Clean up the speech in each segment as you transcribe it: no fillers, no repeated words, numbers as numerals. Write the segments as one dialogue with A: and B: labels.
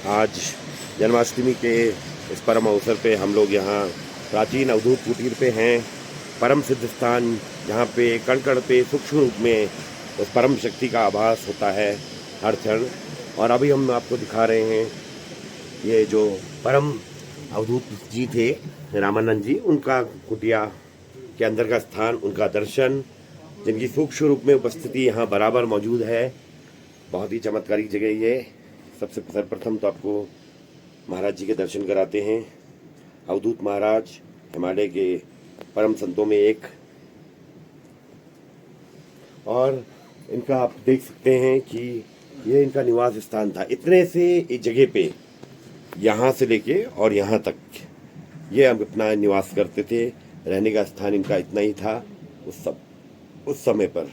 A: आज जन्माष्टमी के इस परम अवसर पे हम लोग यहाँ प्राचीन अवधूत कुटीर पे हैं, परम सिद्ध स्थान जहाँ पे कण कण पे सूक्ष्म रूप में उस परम शक्ति का आभास होता है हर क्षण। और अभी हम आपको दिखा रहे हैं ये जो परम अवधूत जी थे रामानंद जी, उनका कुटिया के अंदर का स्थान, उनका दर्शन, जिनकी सूक्ष्म रूप में उपस्थिति यहाँ बराबर मौजूद है। बहुत ही चमत्कारिक जगह ये। सबसे सर्वप्रथम तो आपको महाराज जी के दर्शन कराते हैं। अवधूत महाराज हिमालय के परम संतों में एक, और इनका आप देख सकते हैं कि ये इनका निवास स्थान था। इतने से इस जगह पे यहाँ से लेके और यहाँ तक ये अपना निवास करते थे। रहने का स्थान इनका इतना ही था उस समय पर।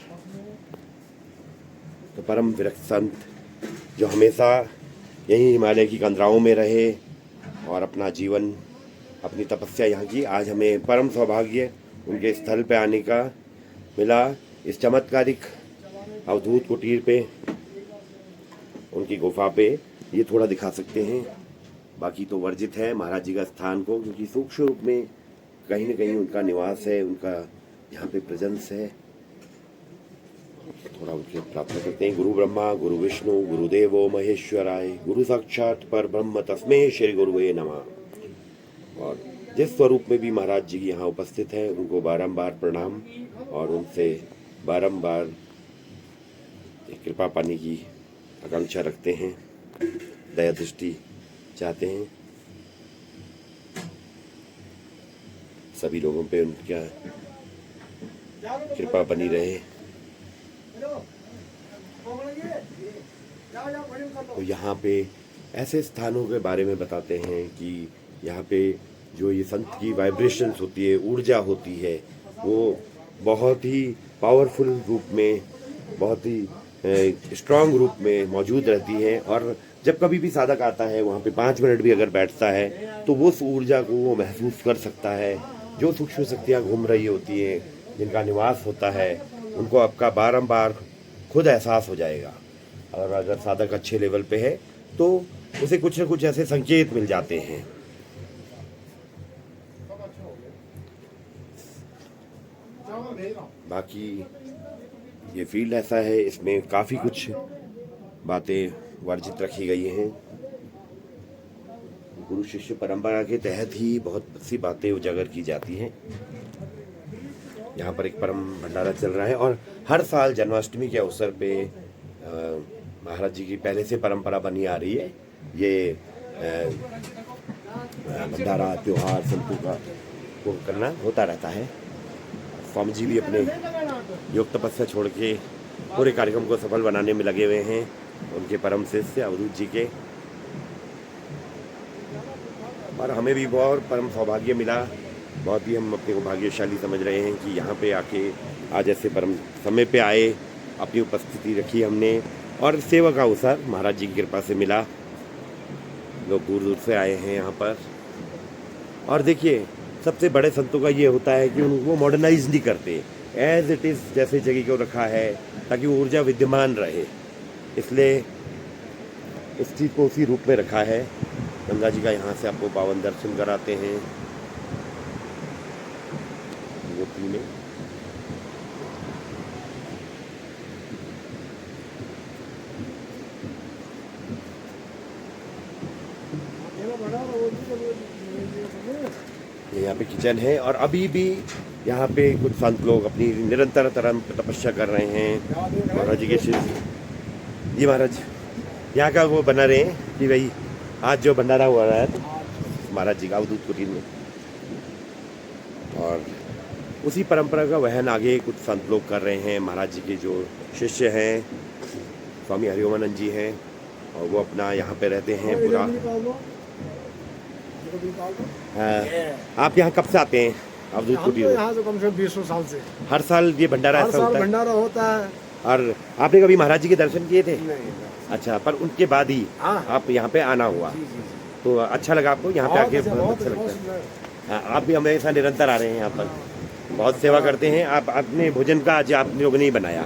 A: तो परम विरक्त संत जो हमेशा यहीं हिमालय की कंदराओं में रहे और अपना जीवन, अपनी तपस्या यहाँ की, आज हमें परम सौभाग्य उनके स्थल पे आने का मिला। इस चमत्कारिक अवधूत कुटीर पे, उनकी गुफा पे ये थोड़ा दिखा सकते हैं। बाकी तो वर्जित है महाराज जी का स्थान को, क्योंकि सूक्ष्म रूप में कहीं न कहीं उनका निवास है, उनका यहाँ पे प्रेजेंस है। थोड़ा उनके प्रार्थना करते हैं। गुरु ब्रह्मा गुरु विष्णु गुरुदेवो महेश्वराय, गुरु साक्षात पर ब्रह्म तस्मै श्री गुरुवे नमः। और जिस स्वरूप में भी महाराज जी यहाँ उपस्थित हैं, उनको बारंबार प्रणाम और उनसे बारंबार कृपा पाने की आकांक्षा रखते हैं, दया दृष्टि चाहते हैं। सभी लोगों पे उनका कृपा बनी रहे। तो यहाँ पे ऐसे स्थानों के बारे में बताते हैं कि यहाँ पे जो ये संत की वाइब्रेशंस होती है, ऊर्जा होती है, वो बहुत ही पावरफुल रूप में, बहुत ही स्ट्रांग रूप में मौजूद रहती है। और जब कभी भी साधक आता है वहाँ पे 5 मिनट भी अगर बैठता है तो वो उस ऊर्जा को वो महसूस कर सकता है। जो सूक्ष्म शक्तियाँ घूम रही होती हैं, जिनका निवास होता है, उनको आपका बारंबार खुद एहसास हो जाएगा। और अगर साधक अच्छे लेवल पे है तो उसे कुछ न कुछ ऐसे संकेत मिल जाते हैं। बाकी ये फील्ड ऐसा है, इसमें काफ़ी कुछ बातें वर्जित रखी गई हैं। गुरु शिष्य परंपरा के तहत ही बहुत सी बातें उजागर की जाती हैं। यहाँ पर एक परम भंडारा चल रहा है और हर साल जन्माष्टमी के अवसर पे महाराज जी की पहले से परंपरा बनी आ रही है। ये भंडारा त्योहार संतों का को करना होता रहता है। स्वामी जी भी अपने योग तपस्या छोड़ के पूरे कार्यक्रम को सफल बनाने में लगे हुए हैं, उनके परम शिष्य अवधूत जी के। और हमें भी बहुत परम सौभाग्य मिला। बहुत ही हम अपने को भाग्यशाली समझ रहे हैं कि यहाँ पे आके आज ऐसे परम समय पे आए, अपनी उपस्थिति रखी हमने और सेवा का अवसर महाराज जी की कृपा से मिला। लोग दूर दूर से आए हैं यहाँ पर। और देखिए, सबसे बड़े संतों का ये होता है कि वो मॉडर्नाइज नहीं करते, एज इट इज़ जैसे जगह को रखा है ताकि वो ऊर्जा विद्यमान रहे, इसलिए इस चीज़ को उसी रूप में रखा है। गंगा जी का यहाँ से आपको पावन दर्शन कराते हैं गोपी में। यहाँ पे किचन है और अभी भी यहाँ पे कुछ संत लोग अपनी निरंतर तपस्या कर रहे हैं। महाराज जी के शिष्य जी महाराज यहाँ का वो बना रहे हैं कि भाई आज जो भंडारा हुआ रहा है तो महाराज जी का अवधूत कुटीर में, और उसी परंपरा का वहन आगे कुछ संत लोग कर रहे हैं। महाराज जी के जो शिष्य हैं स्वामी हरिओमानंद जी हैं और वो अपना यहाँ पे रहते हैं पूरा। आप यहाँ कब से आते हैं अवधूत कुटीर में?
B: यहाँ से कम से कम 20 साल से
A: हर साल ये भंडारा ऐसा होता है?
B: भंडारा होता है।
A: और आपने कभी महाराज जी के दर्शन किए थे?
B: नहीं।
A: अच्छा, पर उनके बाद ही आप यहाँ पे आना हुआ? तो अच्छा लगा आपको यहाँ पे आके? बहुत अच्छा लगता है। आप भी हमेशा निरंतर आ रहे हैं यहाँ पर, बहुत सेवा करते हैं। आप अपने भोजन का आज आप लोगों ने ही बनाया।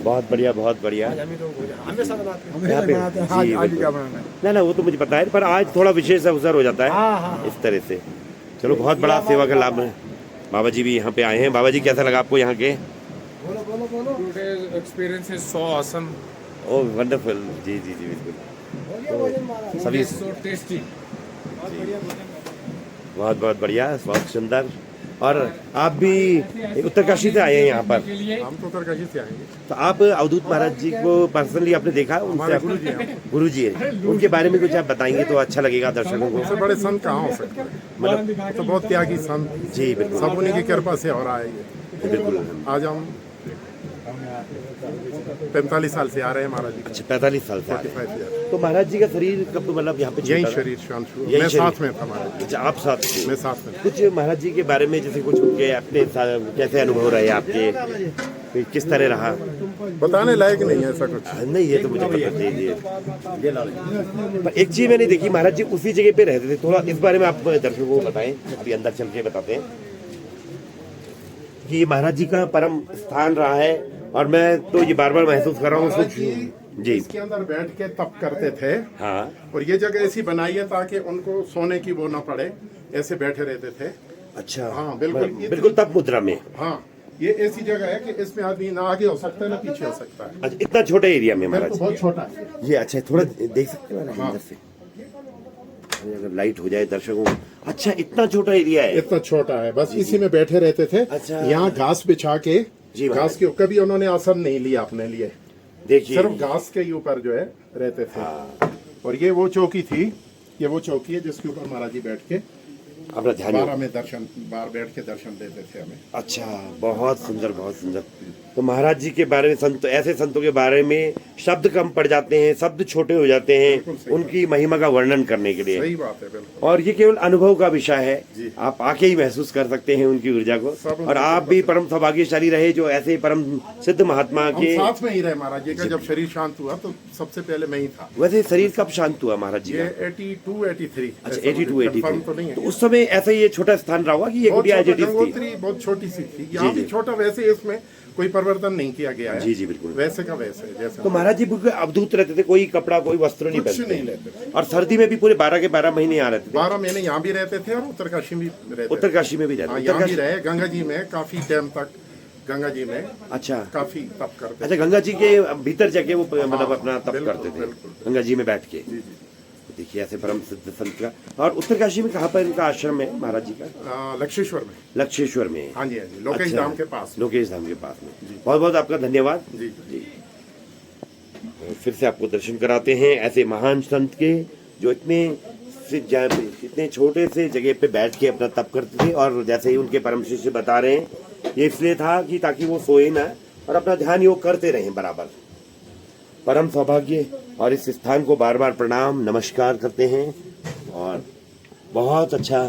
A: बहुत बढ़िया, बहुत बढ़िया।
B: आज हम ही लोग हमेशा बनाते हैं।
A: यहाँ पे
B: बनाते हैं।
A: जी
B: आज क्या
A: बिल्कुल।
B: बनाना है?
A: ना ना वो तो मुझे पता है, पर आज थोड़ा विशेष अवसर हो जाता है
B: हाँ, हाँ।
A: इस तरह से। चलो बहुत बड़ा सेवा का लाभ है। बाबा जी भी यहाँ पे आए हैं। बाबा जी कैसा लगा आपको यहाँ के?
B: बोलो बोलो बोलो।
C: Today's experience is so awesome.
A: Oh wonderful. जी जी जी बिल्कुल।
B: बोलिए भोजन महाराज।
C: Food
A: सभी
C: is so tasty.
A: बहुत बहुत बढ़िया, बहुत सुंदर। और आप भी उत्तरकाशी से आए हैं यहाँ पर,
D: हम तो उत्तरकाशी से आएंगे।
A: तो आप अवधूत महाराज जी को पर्सनली आपने देखा? उनसे
D: गुरु जी हैं।
A: गुरु जी है, उनके बारे में कुछ आप बताएंगे तो अच्छा लगेगा दर्शकों को।
D: उससे बड़े संत कहाँ हो सकते हैं?
A: मतलब
D: तो बहुत त्यागी संत,
A: जी बिल्कुल
D: सब उन्हीं की कृपा से हो रहा है ये।
A: बिल्कुल।
D: आज हम 45 साल से आ रहे हैं महाराज जी।
A: अच्छा 45 साल से आ रहे हैं।
D: 45 years।
A: तो महाराज जी का शरीर कब मतलब यहाँ पे
D: यही
A: छूटा था?
D: शरीर शांत हुआ।
A: यही
D: मैं
A: शरीर।
D: साथ में था महाराज जी।
A: अच्छा आप साथ थे।
D: मैं साथ में।
A: कुछ महाराज जी के बारे में जैसे कुछ उनके अपने कैसे अनुभव रहे आपके, फिर किस तरह रहा?
D: बताने लायक नहीं है ऐसा कुछ।
A: नहीं ये तो मुझे पता जी जी। पर एक चीज मैंने देखी, महाराज जी उसी जगह पे रहते थे। थोड़ा इस बारे में आप दर्शकों को बताएं, अभी अंदर चल के बताते हैं कि महाराज जी का परम स्थान रहा है। और मैं तो ये बार बार महसूस कर रहा हूँ
D: महाराज
A: जी।
D: इसके अंदर बैठ के तप करते थे।
A: हाँ
D: और ये जगह ऐसी बनाई है ताकि उनको सोने की वो ना पड़े, ऐसे बैठे रहते थे।
A: अच्छा
D: हाँ, बिल्कुल।
A: बिल्कुल तप मुद्रा में।
D: हाँ, ये ऐसी जगह है कि इसमें आदमी ना आगे हो सकता है ना पीछे हो सकता है।
A: अच्छा इतना छोटे एरिया में महाराज
D: बिल्कुल बहुत छोटा है।
A: ये अच्छा थोड़ा देख सकते हैं
D: हाँ।
A: अंदर से, अगर लाइट हो जाए दर्शकों को। अच्छा इतना छोटा एरिया है।
D: इतना छोटा है, बस इसी में बैठे रहते थे।
A: अच्छा।
D: यहाँ घास बिछा के,
A: जी महाराज।
D: घास के कभी उन्होंने आसन नहीं लिया अपने लिए,
A: देखिए
D: सिर्फ घास के ही ऊपर जो है रहते थे। और ये वो चौकी थी, ये वो चौकी है जिसके ऊपर महाराज जी बैठ के
A: अपना ध्यान।
D: 12 में दर्शन, बार बैठ के दर्शन देते थे हमें।
A: अच्छा बहुत सुंदर, बहुत सुंदर। तो महाराज जी के बारे में संत, ऐसे संतों के बारे में शब्द कम पड़ जाते हैं, शब्द छोटे हो जाते
D: बिल्कुल
A: हैं
D: सही
A: उनकी महिमा का वर्णन करने के लिए।
D: सही बात है, बिल्कुल।
A: और ये केवल अनुभव का विषय है,
D: जी।
A: आप आके ही महसूस कर सकते हैं उनकी ऊर्जा को।
D: सब
A: और आप भी परम सौभाग्यशाली रहे जो ऐसे परम सिद्ध महात्मा
D: हम
A: के।
D: साथ में ही रहे महाराज जी का। जब शरीर शांत हुआ तो सबसे पहले मैं ही था।
A: वैसे शरीर कब शांत हुआ महाराज जी
D: ये
A: का?
D: 82 83।
A: अच्छा
D: ऐसा
A: 82
D: मुझे
A: 83।
D: confirm तो नहीं है।
A: तो उस समय ऐसा ये छोटा स्थान रहा होगा कि ये
D: बहुत
A: कुटिया
D: छोटा,
A: एजिटिव थी?
D: गंगोत्री बहुत छोटी सी थी। यहाँ
A: जी।
D: भी छोटा, वैसे इसमें कोई परिवर्तन नहीं किया गया है।
A: जी जी बिल्कुल।
D: वैसे का वैसे जैसे
A: तो महाराज जी बिल्कुल अवधूत रहते थे, कोई कपड़ा कोई वस्त्र नहीं
D: कुछ
A: पहनते
D: नहीं लेते थे।
A: और सर्दी में भी पूरे 12 के 12 महीने यहाँ रहते थे।
D: 12 महीने यहाँ भी रहते थे और उत्तरकाशी में भी रहते थे।
A: उत्तरकाशी में भी रहते
D: हाँ,
A: थे।
D: यहाँ भी
A: उत्तरकाशी।
D: रहे। गंगा जी में काफी टाइम तक, गंगा जी में
A: अच्छा
D: काफी तप करते
A: अच्छा, गंगा जी के भीतर जाके वो मतलब अपना तप
D: बिल्कुल,
A: करते थे
D: बिल्कुल।
A: गंगा जी में बैठ के।
D: जी जी।
A: देखिए ऐसे परम सिद्ध संत का। और उत्तरकाशी में कहाँ पर इनका आश्रम है महाराज जी का?
D: लक्षेश्वर में।
A: लक्षेश्वर में।
D: हाँ जी, हाँ जी, लोकेश
A: अच्छा,
D: धाम के पास।
A: लोकेश धाम के पास में। बहुत बहुत आपका धन्यवाद
D: जी।
A: जी। फिर से आपको दर्शन कराते हैं ऐसे महान संत के जो इतने छोटे से जगह पे बैठ के अपना तप करते थे। और जैसे ही उनके परम शिष्य बता रहे हैं, ये इसलिए था कि ताकि वो सोए ना और अपना ध्यान योग करते रहें बराबर। परम सौभाग्य। और इस स्थान को बार बार प्रणाम नमस्कार करते हैं और बहुत अच्छा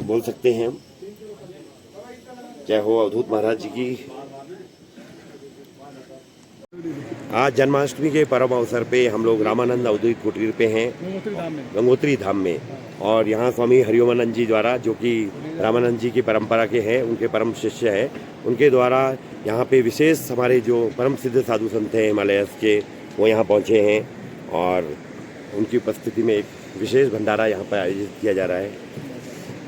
A: बोल सकते हैं हम। जय हो अवधूत महाराज जी की। आज जन्माष्टमी के परम अवसर पे हम लोग रामानंद अवधूत कुटीर पे हैं, गंगोत्री धाम में। और यहाँ स्वामी हरिओमानंद जी द्वारा, जो कि रामानंद जी की परंपरा के हैं, उनके परम शिष्य हैं, उनके द्वारा यहाँ पे विशेष हमारे जो परम सिद्ध साधु संत हैं हिमालयस के, वो यहाँ पहुँचे हैं। और उनकी उपस्थिति में एक विशेष भंडारा यहाँ पर आयोजित किया जा रहा है।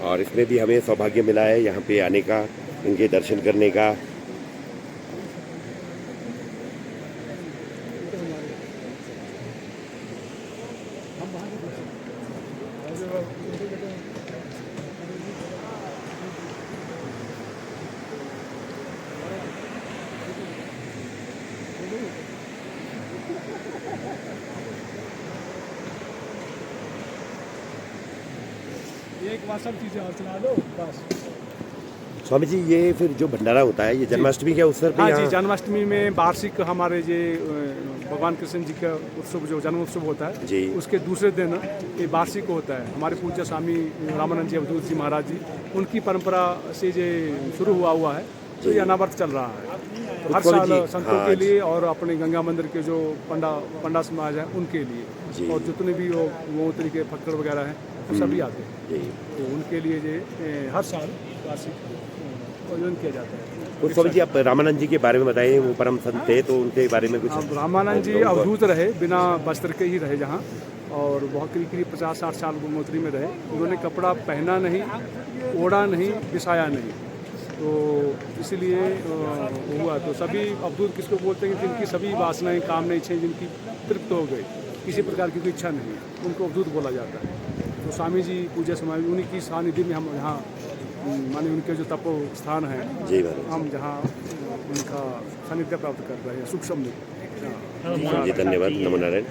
A: और इसमें भी हमें सौभाग्य मिला है यहाँ पे आने का, इनके दर्शन करने का।
B: एक बार सब चीजें और चला दो बस।
A: स्वामी जी ये फिर जो भंडारा होता है ये जन्माष्टमी के अवसर पे
E: हाँ जी,
A: यहाँ?
E: जन्माष्टमी में वार्षिक हमारे ये भगवान कृष्ण जी का उत्सव, जो जन्म उत्सव होता है
A: जी।
E: उसके दूसरे दिन ये वार्षिक होता है। हमारे पूज्य स्वामी रामानंद जी अवधूत जी महाराज जी, उनकी परंपरा से ये शुरू हुआ है, तो ये अनावर्त चल रहा है। तो हर
A: स्वामी
E: साल
A: जी,
E: संतों
A: हाँ
E: के
A: जी।
E: लिए और अपने गंगा मंदिर के जो पंडा समाज है उनके
A: जी।
E: लिए, और जितने भी वो तरीके फक्कड़ वगैरह हैं वो सभी आते हैं।
A: जी।
E: तो उनके लिए ये हर साल वार्षिक आयोजन किया जाता है।
A: तो स्वामी जी आप रामानंद जी के बारे में बताइए, वो परम संत थे तो उनके बारे में कुछ।
E: अब रामानंद जी अवधूत रहे, बिना वस्त्र के ही रहे जहाँ, और बहुत करीब 50-60 साल गंगोत्री में रहे। उन्होंने कपड़ा पहना नहीं, ओढ़ा नहीं, बिछाया नहीं, तो इसलिए हुआ। तो सभी अवधूत किसको बोलते हैं कि जिनकी सभी वासनाएं, कामनाएं, इच्छाएं जिनकी तृप्त हो गई, किसी प्रकार की कोई इच्छा नहीं, उनको अवधूत बोला जाता है। तो स्वामी जी पूज्य समाधि उन्हीं की सानिध्य में हम यहाँ माने उनके जो तपो स्थान है,
A: जी महाराज,
E: हम जहाँ उनका सानिध्य प्राप्त कर रहे हैं सूक्ष्म में।
A: जी धन्यवाद, नमो नारायण।